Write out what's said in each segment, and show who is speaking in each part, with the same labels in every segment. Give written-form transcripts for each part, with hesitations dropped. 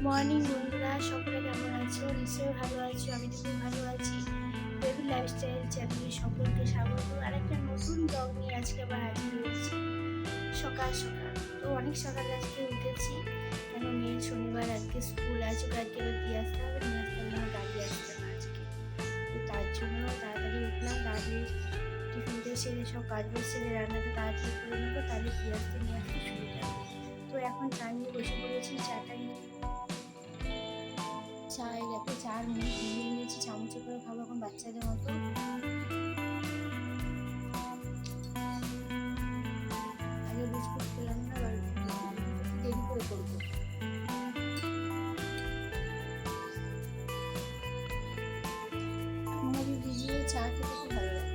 Speaker 1: Morning বন্ধুরা, সকলে কেমন আছো? নিশ্চয়ই ভালো আছো। আমি তো খুব ভালো আছি। বেবি লাইফস্টাইল চ্যানেলে সকলকে স্বাগত। আর একটা নতুন ব্লগ নিয়ে আজকে আবার হাজির হয়েছি সকাল সকাল। তো অনেক সকালে আজকে উঠেছি, কেন মেয়ের শনিবার আজকে স্কুল আছে, কালকে আবার দিয়ে আসতে হবে। নিয়ে আসতে হবে, আমার গাড়ি আসবে না আজকে। তো তার জন্য তাড়াতাড়ি উঠলাম, তাড়াতাড়ি টিফিনটা সেরে সব কাজবাজ সেরে রান্নাটা তাড়াতাড়ি করে নেবো, তাহলে নিয়ে আসতে সুবিধা হবে। তো এখন চা নিয়ে বসে পড়েছি। চাটা চায়ের একটা 4 মিনিট ভিজিয়ে নিয়েছি, চামচে করে খাবো এখন বাচ্চাদের মতো। আগে বিস্কুট খেলাম না, দেরি করে করবো। আমাকে ভিজিয়ে চা খেতে খুব ভালো লাগে।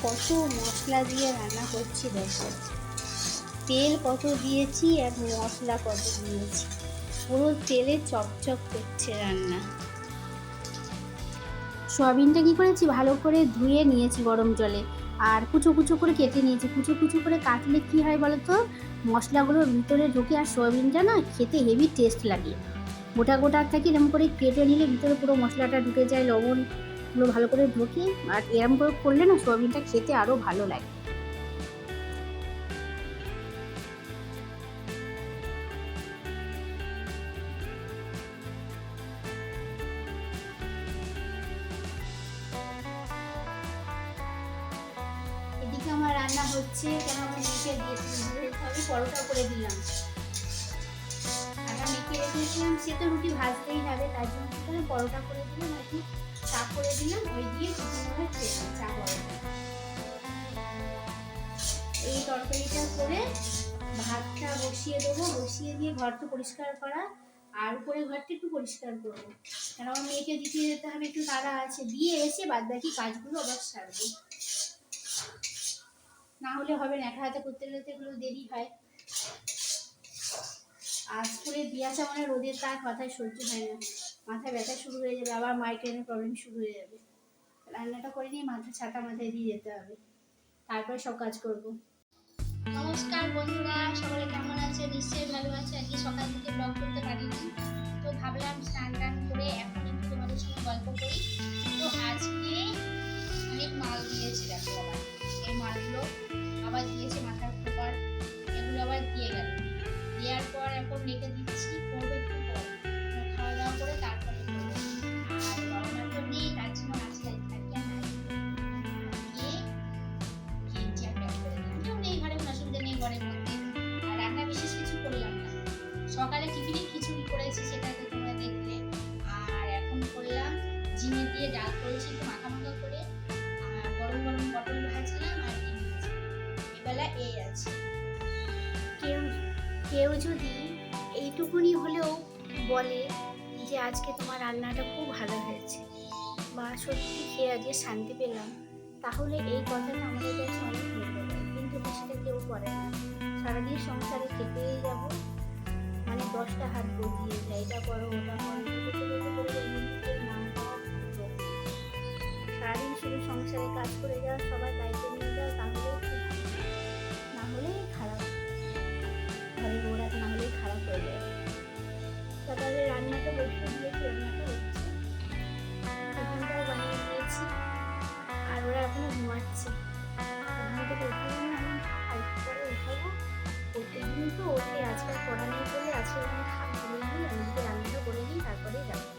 Speaker 1: কত মশলা দিয়ে রান্না করছি দেখো, তেল কত দিয়েছি আর মশলা কত দিয়েছি, পুরো তেলে চকচক করছে রান্না। সয়াবিনটা কী করেছি, ভালো করে ধুয়ে নিয়েছি গরম জলে, আর কুচো কুচো করে কেটে নিয়েছি। কুচো কুচো করে কাটলে কী হয় বলো তো, মশলাগুলোর ভিতরে ঢুকে, আর সয়াবিনটা না খেতে হেভি টেস্ট লাগে। গোটা গোটা থাকে, এরকম করে কেটে নিলে ভিতরে পুরো মশলাটা ঢুকে যায়, লবণগুলো ভালো করে ঢুকে, আর এরকম করে করলে না সয়াবিনটা খেতে আরও ভালো লাগে। এদিকে আমার রান্না হচ্ছে, কেন আমার মেখে দিয়েছি, আমি পরোটা করে দিলাম। আটা মেখে রেখেছিলাম, সে তো রুটি ভাজতেই হবে, তার জন্য সেখানে পরোটা করে দিলাম, আর কি চা করে দিলাম, ওই দিয়ে টিফিনে খেলাম চা পরোটা। এই তরকারিটা করে ভাতটা বসিয়ে দেবো, বসিয়ে দিয়ে ঘর তো পরিষ্কার করা, আর উপরে ঘরটা একটু পরিষ্কার করবো, কারণ আমার মেয়েকে দিতে যেতে হবে, একটু তাড়া আছে, দিয়ে এসে বাদ বাকি কাজগুলো আবার সারবো, না হলে হবে না, একা হাতে করতে গেলে এগুলো দেরি হয়। আজ করে দিয়ে আসা মানে রোদের তার মাথায় সহ্য হয় না, মাথায় ব্যথা শুরু হয়ে যাবে, আবার মাইগ্রেনের প্রবলেম শুরু হয়ে যাবে। রান্নাটা করে নিয়ে ছাতা মাথায় দিয়ে যেতে হবে, তারপরে সব কাজ করব। নমস্কার বন্ধুরা, সকলে কেমন আছে? নিশ্চয়ই ভালো আছে। আজকে সকাল থেকে ব্লগ করতে পারিনি, তো ভাবলাম স্নান টান করে এখন একটু তোমাদের সঙ্গে গল্প করি। তো আজকে অনেক মাল দিয়েছে, দেখো আবার এই মালগুলো আবার দিয়েছে, মাথার খোপার এগুলো আবার দিয়ে গেল, দেওয়ার পর এখন রেখে দিচ্ছি, করবো একটু পর, খাওয়া দাওয়া করে তারপরে করবো। আর রওনা তো নেই, তার জন্য আজকে থাকি নাই গিয়ে কিনছি একটা করে দিই, কেউ নেই ঘরে, কোনো অসুবিধা নেই ঘরের মধ্যে। আর রান্না বিশেষ কিছু করলাম না, সকালে টিফিনে খিচুড়ি করেছি, সেটা তো তোমরা দেখলে। আর এখন করলাম ঝিঙে দিয়ে ডাল করেছি একটু মাখা মাখা করে, আর গরম গরম পটল ভাজলাম আর ডিম ভাজলাম। এবেলা এই আছে। কেউ কেউ যদি এইটুকুনি হলেও বলে যে আজকে তোমার রান্নাটা খুব ভালো হয়েছে, বা সত্যি খেয়ে আজকে শান্তি পেলাম, তাহলে এই কথাটা আমাদের কাছে অনেক মূল্যবান। কিন্তু সেটা কেউ করে না, সারাদিন সংসারে খেতেই যাব, মানে 10টা হাত বজিয়ে যায়, এটা করো ওটা করো, নিজের নাম করা ভালো। সারাদিন শুধু সংসারে কাজ করে যাও, সবাই দায়িত্ব নিয়ে যাও, তাহলেই খুব ভালো, না হলেই খারাপ, ঘরে বউরাত না হলেই খারাপ হয়ে যায়। তারপরে রান্নাটা বসিয়ে দিয়েছি, রান্নাটা হচ্ছে, টিফিনটাও বানিয়ে দিয়েছি, আর ওরা এখনো ঘুমাচ্ছে। ঘুম থেকে উঠালাম না, আমি একটু পরে উঠাবো, প্রত্যেকদিন তো ওকে, আজকাল পড়া নেই বলে আজকে আমি খাবো, আমি রান্নাটা করে নিই, তারপরেই যাবো।